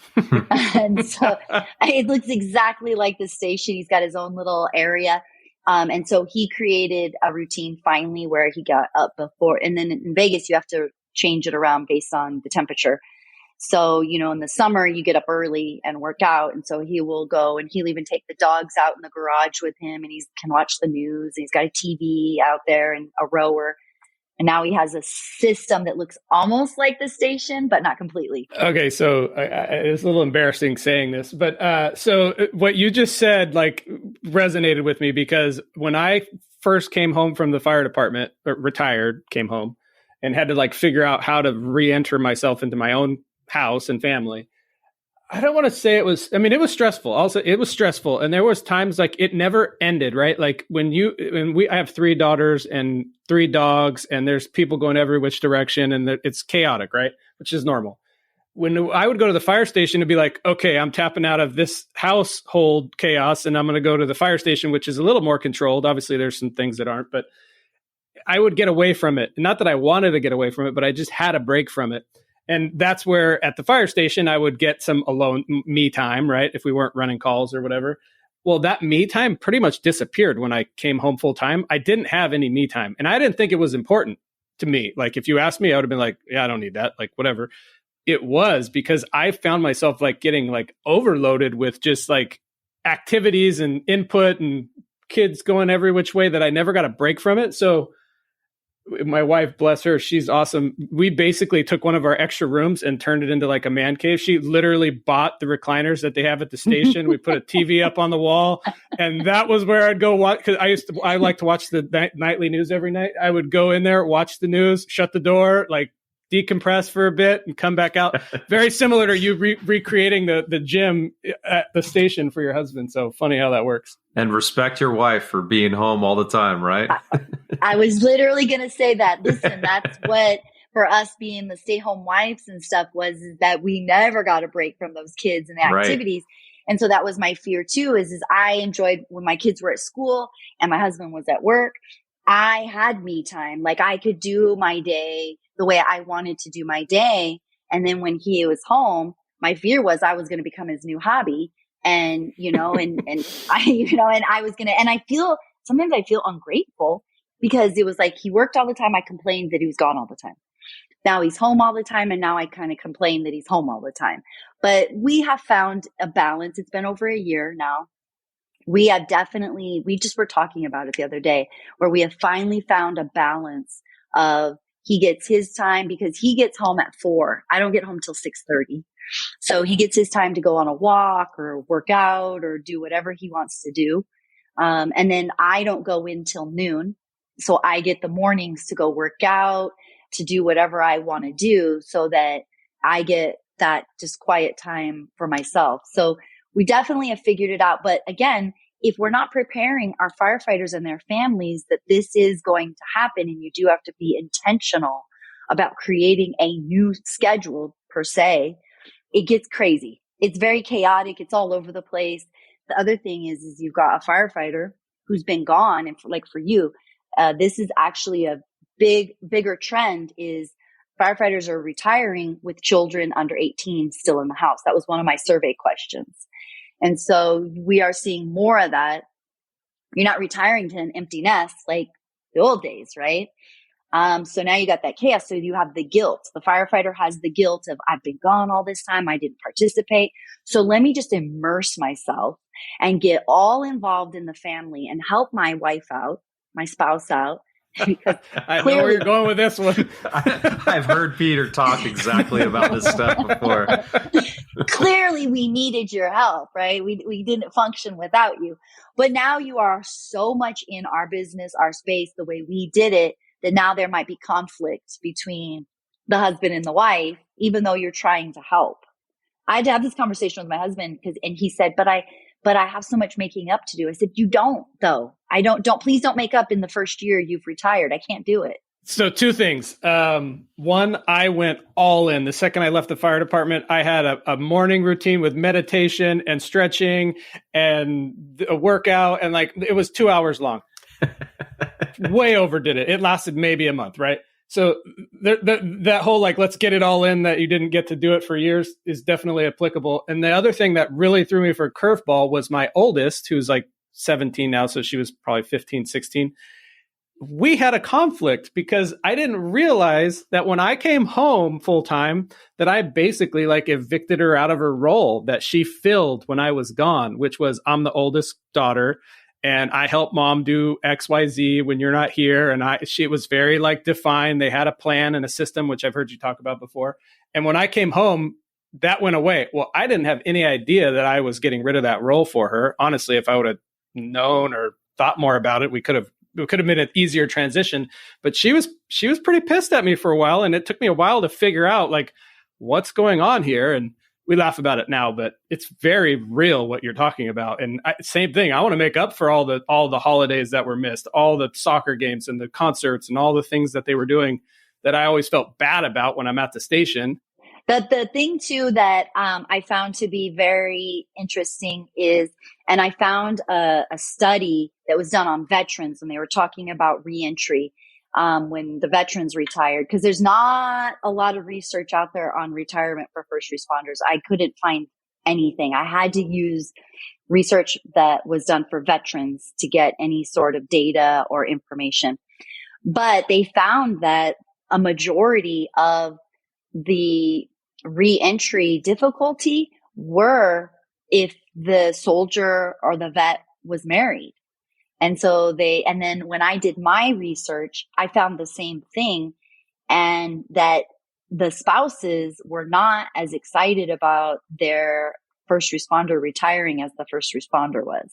And so it looks exactly like the station. He's got his own little area. And so he created a routine finally where he got up before. And then in Vegas, you have to change it around based on the temperature. So, in the summer, you get up early and work out. And so he will go, and he'll even take the dogs out in the garage with him, and he can watch the news. He's got a TV out there and a rower. And now he has a system that looks almost like the station, but not completely. Okay, so it's a little embarrassing saying this, but so what you just said resonated with me, because when I first came home from the fire department, came home and had to figure out how to re-enter myself into my own house and family. I don't want to say it was stressful. Also, it was stressful. And there was times it never ended, right? Like I have 3 daughters and 3 dogs, and there's people going every which direction, and it's chaotic, right? Which is normal. When I would go to the fire station, it'd be like, okay, I'm tapping out of this household chaos, and I'm going to go to the fire station, which is a little more controlled. Obviously, there's some things that aren't, but I would get away from it. Not that I wanted to get away from it, but I just had a break from it. And that's where at the fire station, I would get some alone me time, right? If we weren't running calls or whatever. Well, that me time pretty much disappeared when I came home full time. I didn't have any me time, and I didn't think it was important to me. Like, if you asked me, I would have been like, yeah, I don't need that. Like, whatever. It was because I found myself getting overloaded with just activities and input and kids going every which way that I never got a break from it. So my wife, bless her, she's awesome. We basically took one of our extra rooms and turned it into a man cave. She literally bought the recliners that they have at the station. We put a TV up on the wall, and that was where I'd go watch, because I like to watch the nightly news every night. I would go in there, watch the news, shut the door, decompress for a bit, and come back out. Very similar to you recreating the gym at the station for your husband. So funny how that works. And respect your wife for being home all the time, right? I was literally going to say that. Listen, that's what, for us being the stay-home wives and stuff, was that we never got a break from those kids and the activities. Right. And so that was my fear too, is I enjoyed when my kids were at school and my husband was at work. I had me time. I could do my day the way I wanted to do my day. And then when he was home, my fear was I was going to become his new hobby. And, and I was going to, and I feel sometimes I feel ungrateful because it was like he worked all the time. I complained that he was gone all the time. Now he's home all the time. And now I kind of complain that he's home all the time. But we have found a balance. It's been over a year now. We just were talking about it the other day, where we have finally found a balance of he gets his time because he gets home at 4. I don't get home till 6:30. So he gets his time to go on a walk or work out or do whatever he wants to do. And then I don't go in till noon. So I get the mornings to go work out, to do whatever I want to do so that I get that just quiet time for myself. So we definitely have figured it out. But again, if we're not preparing our firefighters and their families that this is going to happen, and you do have to be intentional about creating a new schedule per se, it gets crazy. It's very chaotic. It's all over the place. The other thing is you've got a firefighter who's been gone. And for you, this is actually a bigger trend is firefighters are retiring with children under 18 still in the house. That was one of my survey questions. And so we are seeing more of that. You're not retiring to an empty nest like the old days, right? So now you got that chaos. So you have the guilt. The firefighter has the guilt of I've been gone all this time. I didn't participate. So let me just immerse myself and get all involved in the family and help my wife out, my spouse out. Because I know where you're going with this one. I've heard Peter talk exactly about this stuff before. Clearly, we needed your help, right? We didn't function without you. But now you are so much in our business, our space, the way we did it, that now there might be conflict between the husband and the wife, even though you're trying to help. I had to have this conversation with my husband and he said, but I have so much making up to do. I said, you don't though. Please don't make up in the first year you've retired. I can't do it. So 2 things. One, I went all in. The second I left the fire department, I had a morning routine with meditation and stretching and a workout. And it was 2 hours long. Way overdid it. It lasted maybe a month, right? So that whole let's get it all in that you didn't get to do it for years is definitely applicable. And the other thing that really threw me for a curveball was my oldest, who's 17 now. So she was probably 15, 16. We had a conflict because I didn't realize that when I came home full time, that I basically evicted her out of her role that she filled when I was gone, which was I'm the oldest daughter. And I help mom do XYZ when you're not here. And she was very defined. They had a plan and a system, which I've heard you talk about before. And when I came home, that went away. Well, I didn't have any idea that I was getting rid of that role for her. Honestly, if I would have known or thought more about it, we could have been an easier transition. But she was pretty pissed at me for a while. And it took me a while to figure out what's going on here. And we laugh about it now, but it's very real what you're talking about. And same thing. I want to make up for all the holidays that were missed, all the soccer games and the concerts and all the things that they were doing that I always felt bad about when I'm at the station. The thing too that I found to be very interesting is, and I found a study that was done on veterans when they were talking about reentry. When the veterans retired, because there's not a lot of research out there on retirement for first responders. I couldn't find anything. I had to use research that was done for veterans to get any sort of data or information. But they found that a majority of the reentry difficulty were if the soldier or the vet was married. And then when I did my research, I found the same thing, and that the spouses were not as excited about their first responder retiring as the first responder was.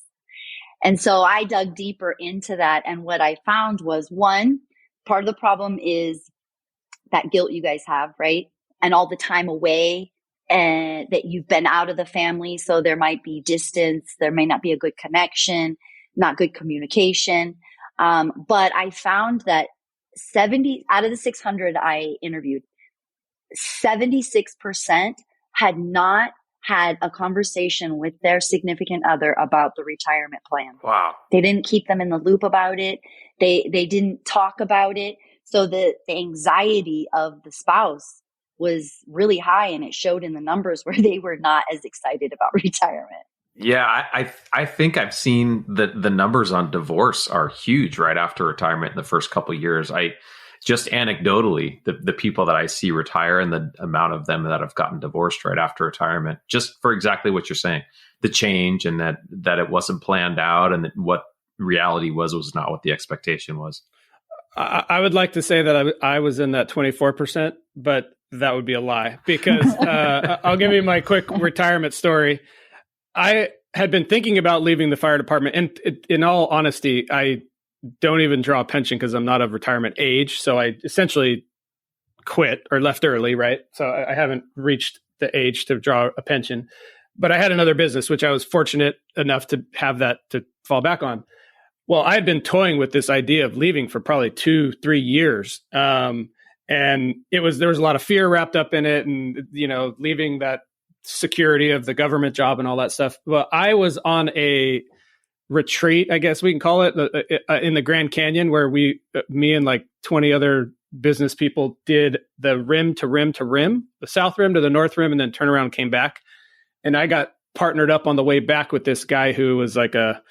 And so I dug deeper into that. And what I found was, one, part of the problem is that guilt you guys have, right? And all the time away and that you've been out of the family. So there might be distance. There may not be a good connection. Not good communication. But I found that 70 out of the 600 I interviewed, 76% had not had a conversation with their significant other about the retirement plan. Wow. They didn't keep them in the loop about it. They didn't talk about it. So the anxiety of the spouse was really high, and it showed in the numbers where they were not as excited about retirement. Yeah, I think I've seen the numbers on divorce are huge right after retirement in the first couple of years. I just anecdotally, the people that I see retire and the amount of them that have gotten divorced right after retirement, just for exactly what you're saying, the change and that it wasn't planned out and that what reality was not what the expectation was. I would like to say that I was in that 24%, but that would be a lie because I'll give you my quick retirement story. I had been thinking about leaving the fire department. And in all honesty, I don't even draw a pension because I'm not of retirement age. So I essentially quit or left early, right? So I haven't reached the age to draw a pension. But I had another business, which I was fortunate enough to have that to fall back on. Well, I had been toying with this idea of leaving for probably 2-3 years. And there was a lot of fear wrapped up in it and, leaving that security of the government job and all that stuff. Well, I was on a retreat, I guess we can call it, in the Grand Canyon where me and like 20 other business people did the rim to rim to rim, the south rim to the north rim, and then turn around and came back. And I got partnered up on the way back with this guy who was like a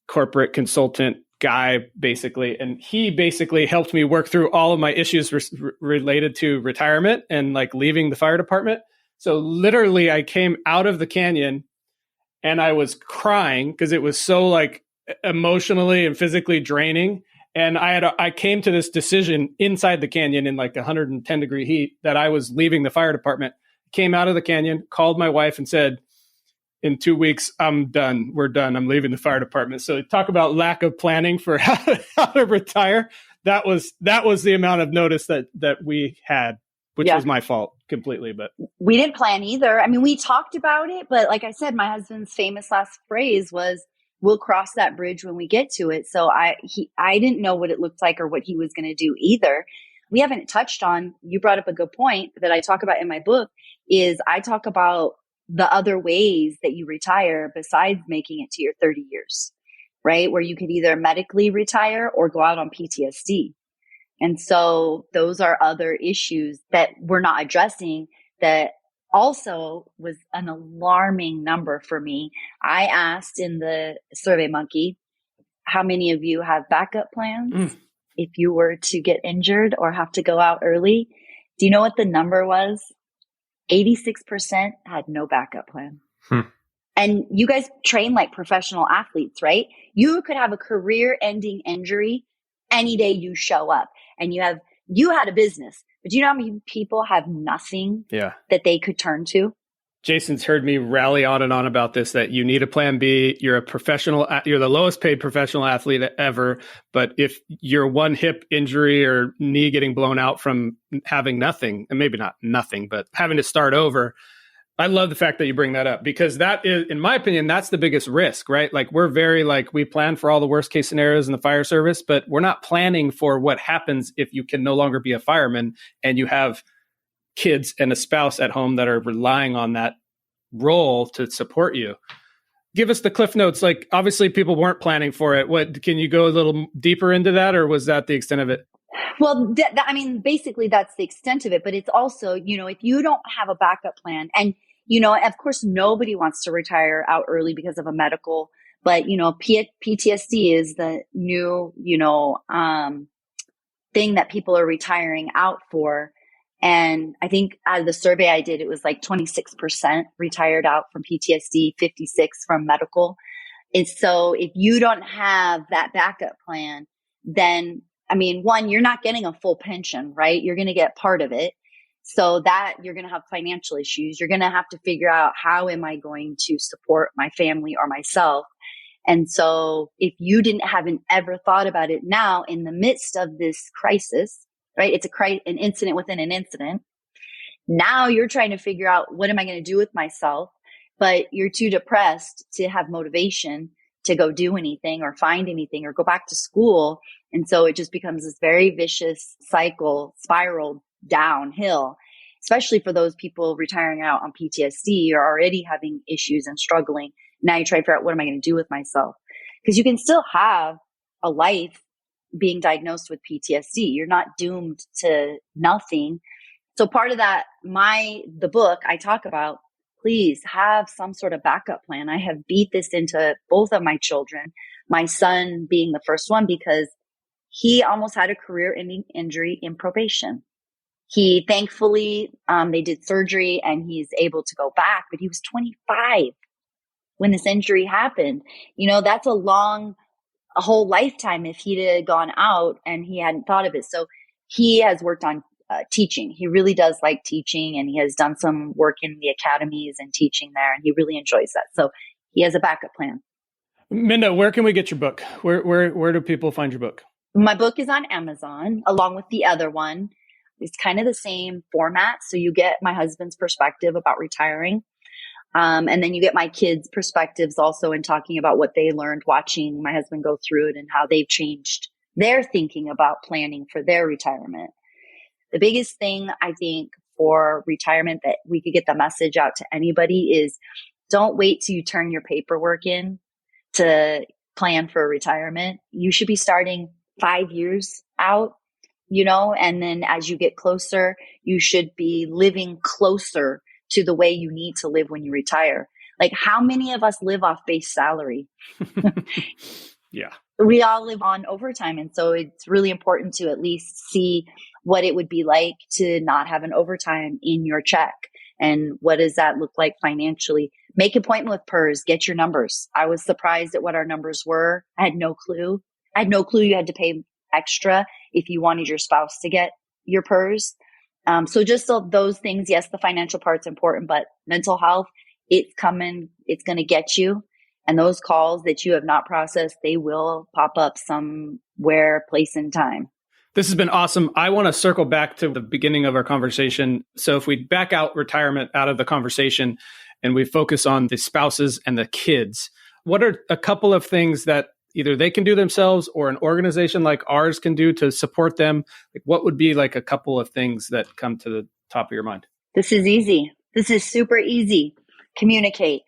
corporate consultant guy, basically. And he basically helped me work through all of my issues related to retirement and like leaving the fire department. So literally I came out of the canyon and I was crying because it was so like emotionally and physically draining. And I came to this decision inside the canyon in like 110 degree heat that I was leaving the fire department. Came out of the canyon, called my wife and said, in 2 weeks, I'm done. We're done. I'm leaving the fire department. So talk about lack of planning for how to retire. That was the amount of notice that we had, which was my fault completely. But we didn't plan either. I mean, we talked about it, but like I said, my husband's famous last phrase was, "We'll cross that bridge when we get to it." So I didn't know what it looked like or what he was going to do either. We haven't touched on, you brought up a good point that I talk about in my book, is I talk about the other ways that you retire besides making it to your 30 years, right? Where you could either medically retire or go out on PTSD. And so those are other issues that we're not addressing that also was an alarming number for me. I asked in the Survey Monkey, how many of you have backup plans if you were to get injured or have to go out early? Do you know what the number was? 86% had no backup plan. And you guys train like professional athletes, right? You could have a career-ending injury any day you show up. And you had a business, but do you know how many people have nothing that they could turn to? Jason's heard me rally on and on about this, that you need a plan B. You're a professional, you're the lowest paid professional athlete ever. But if you're one hip injury or knee getting blown out from having nothing, and maybe not nothing, but having to start over, I love the fact that you bring that up because that is, in my opinion, that's the biggest risk, right? Like we're very we plan for all the worst case scenarios in the fire service, but we're not planning for what happens if you can no longer be a fireman and you have kids and a spouse at home that are relying on that role to support you. Give us the cliff notes. Like obviously people weren't planning for it. What, can you go a little deeper into that, or was that the extent of it? Well, I mean, basically that's the extent of it, but it's also, if you don't have a backup plan and, of course, nobody wants to retire out early because of a medical, but, PTSD is the new, thing that people are retiring out for. And I think out of the survey I did, it was like 26% retired out from PTSD, 56 from medical. And so if you don't have that backup plan, then one, you're not getting a full pension, right? You're going to get part of it. So that you're going to have financial issues. You're going to have to figure out, how am I going to support my family or myself? And so if you haven't ever thought about it now in the midst of this crisis, right? It's an incident within an incident. Now you're trying to figure out, what am I going to do with myself? But you're too depressed to have motivation to go do anything or find anything or go back to school. And so it just becomes this very vicious spiral downhill, especially for those people retiring out on PTSD or already having issues and struggling. Now you try to figure out, what am I going to do with myself? Because you can still have a life being diagnosed with PTSD. You're not doomed to nothing. So part of that, the book I talk about, please have some sort of backup plan. I have beat this into both of my children, my son being the first one, because he almost had a career-ending injury in probation. He thankfully, they did surgery and he's able to go back, but he was 25 when this injury happened. That's a whole lifetime if he'd have gone out and he hadn't thought of it. So he has worked on teaching. He really does like teaching, and he has done some work in the academies and teaching there, and he really enjoys that. So he has a backup plan. Mynda, where can we get your book? Where do people find your book? My book is on Amazon along with the other one. It's kind of the same format. So you get my husband's perspective about retiring. And then you get my kids' perspectives also in talking about what they learned watching my husband go through it and how they've changed their thinking about planning for their retirement. The biggest thing I think for retirement that we could get the message out to anybody is don't wait till you turn your paperwork in to plan for retirement. You should be starting 5 years out, and then as you get closer, you should be living closer to the way you need to live when you retire. Like, how many of us live off base salary? Yeah. We all live on overtime. And so it's really important to at least see what it would be like to not have an overtime in your check. And what does that look like financially? Make an appointment with PERS, get your numbers. I was surprised at what our numbers were. I had no clue. I had no clue you had to pay extra if you wanted your spouse to get your PERS. So just those things, yes, the financial part's important, but mental health, it's coming, it's going to get you. And those calls that you have not processed, they will pop up somewhere, place, and time. This has been awesome. I want to circle back to the beginning of our conversation. So if we back out retirement out of the conversation and we focus on the spouses and the kids, what are a couple of things that either they can do themselves or an organization like ours can do to support them? Like, what would be like a couple of things that come to the top of your mind? This is easy. This is super easy. Communicate.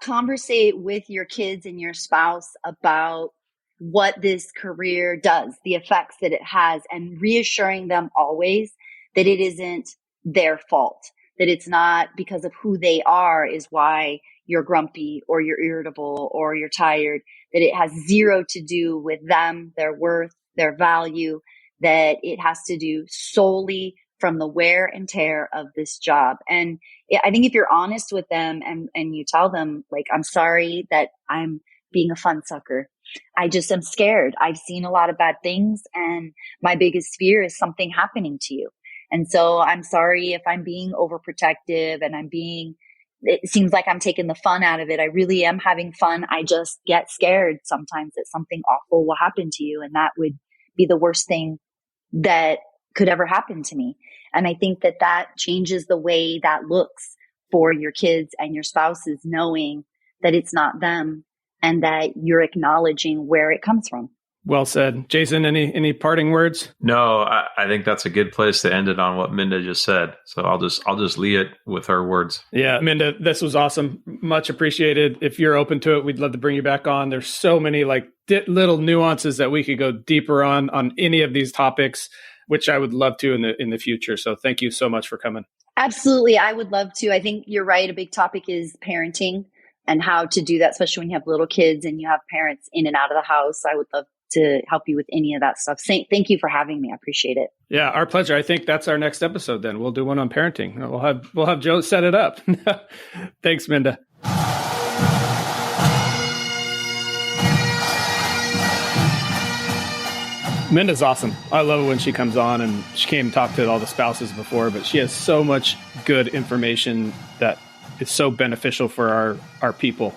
Conversate with your kids and your spouse about what this career does, the effects that it has, and reassuring them always that it isn't their fault, that it's not because of who they are is why you're grumpy or you're irritable or you're tired, that it has zero to do with them, their worth, their value, that it has to do solely from the wear and tear of this job. And I think if you're honest with them and you tell them, like, I'm sorry that I'm being a fun sucker. I just am scared. I've seen a lot of bad things, and my biggest fear is something happening to you. And so I'm sorry if I'm being overprotective and it seems like I'm taking the fun out of it. I really am having fun. I just get scared sometimes that something awful will happen to you. And that would be the worst thing that could ever happen to me. And I think that changes the way that looks for your kids and your spouses, knowing that it's not them and that you're acknowledging where it comes from. Well said. Jason, any parting words? No, I think that's a good place to end it on what Mynda just said. So I'll just leave it with her words. Yeah, Mynda, this was awesome. Much appreciated. If you're open to it, we'd love to bring you back on. There's so many little nuances that we could go deeper on any of these topics, which I would love to in the future. So thank you so much for coming. Absolutely. I would love to. I think you're right. A big topic is parenting and how to do that, especially when you have little kids and you have parents in and out of the house. I would love to help you with any of that stuff. Thank you for having me. I appreciate it. Yeah, our pleasure. I think that's our next episode then. We'll do one on parenting. We'll have Joe set it up. Thanks, Mynda. Mynda's awesome. I love it when she comes on, and she came and talked to all the spouses before, but she has so much good information that is so beneficial for our people.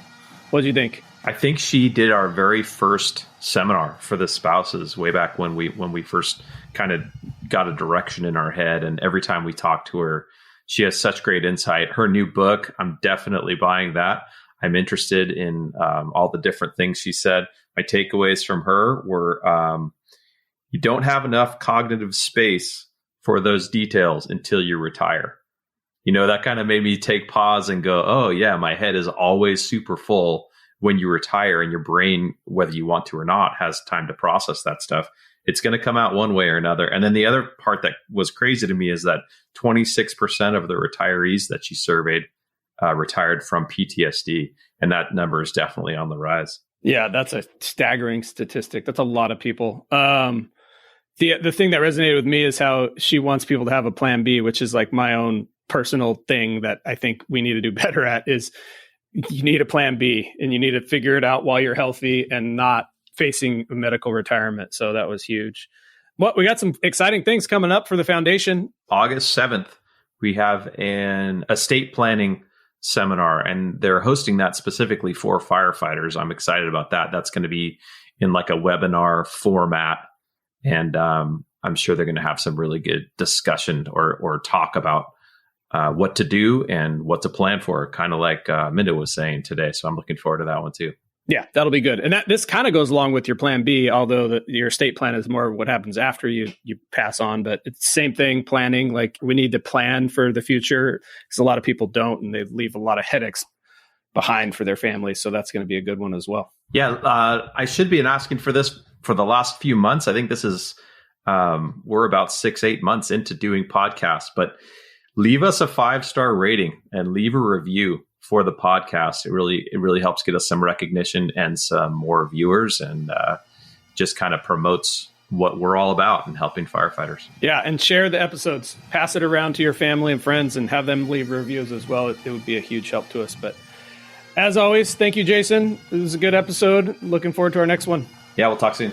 What do you think? I think she did our very first seminar for the spouses way back when we first kind of got a direction in our head. And every time we talk to her, she has such great insight. Her new book, I'm definitely buying that. I'm interested in all the different things she said. My takeaways from her were you don't have enough cognitive space for those details until you retire. That kind of made me take pause and go, oh yeah, my head is always super full. When you retire and your brain, whether you want to or not, has time to process that stuff, it's going to come out one way or another. And then the other part that was crazy to me is that 26% of the retirees that she surveyed retired from PTSD. And that number is definitely on the rise. Yeah, that's a staggering statistic. That's a lot of people. The thing that resonated with me is how she wants people to have a plan B, which is like my own personal thing that I think we need to do better at. Is you need a plan B, and you need to figure it out while you're healthy and not facing a medical retirement. So that was huge. Well, we got some exciting things coming up for the foundation. August 7th, we have an estate planning seminar, and they're hosting that specifically for firefighters. I'm excited about that. That's going to be in like a webinar format. And I'm sure they're going to have some really good discussion or talk about what to do and what to plan for, kind of like Mynda was saying today. So I'm looking forward to that one too. Yeah, that'll be good. And this kind of goes along with your plan B, although your estate plan is more what happens after you pass on. But it's the same thing, planning. Like we need to plan for the future because a lot of people don't, and they leave a lot of headaches behind for their families. So that's going to be a good one as well. Yeah, I should be asking for this for the last few months. I think this is, we're about 6-8 months into doing podcasts, but leave us a 5-star rating and leave a review for the podcast. It really helps get us some recognition and some more viewers, and just kind of promotes what we're all about and helping firefighters. Yeah, and share the episodes. Pass it around to your family and friends and have them leave reviews as well. It would be a huge help to us. But as always, thank you, Jason. This was a good episode. Looking forward to our next one. Yeah, we'll talk soon.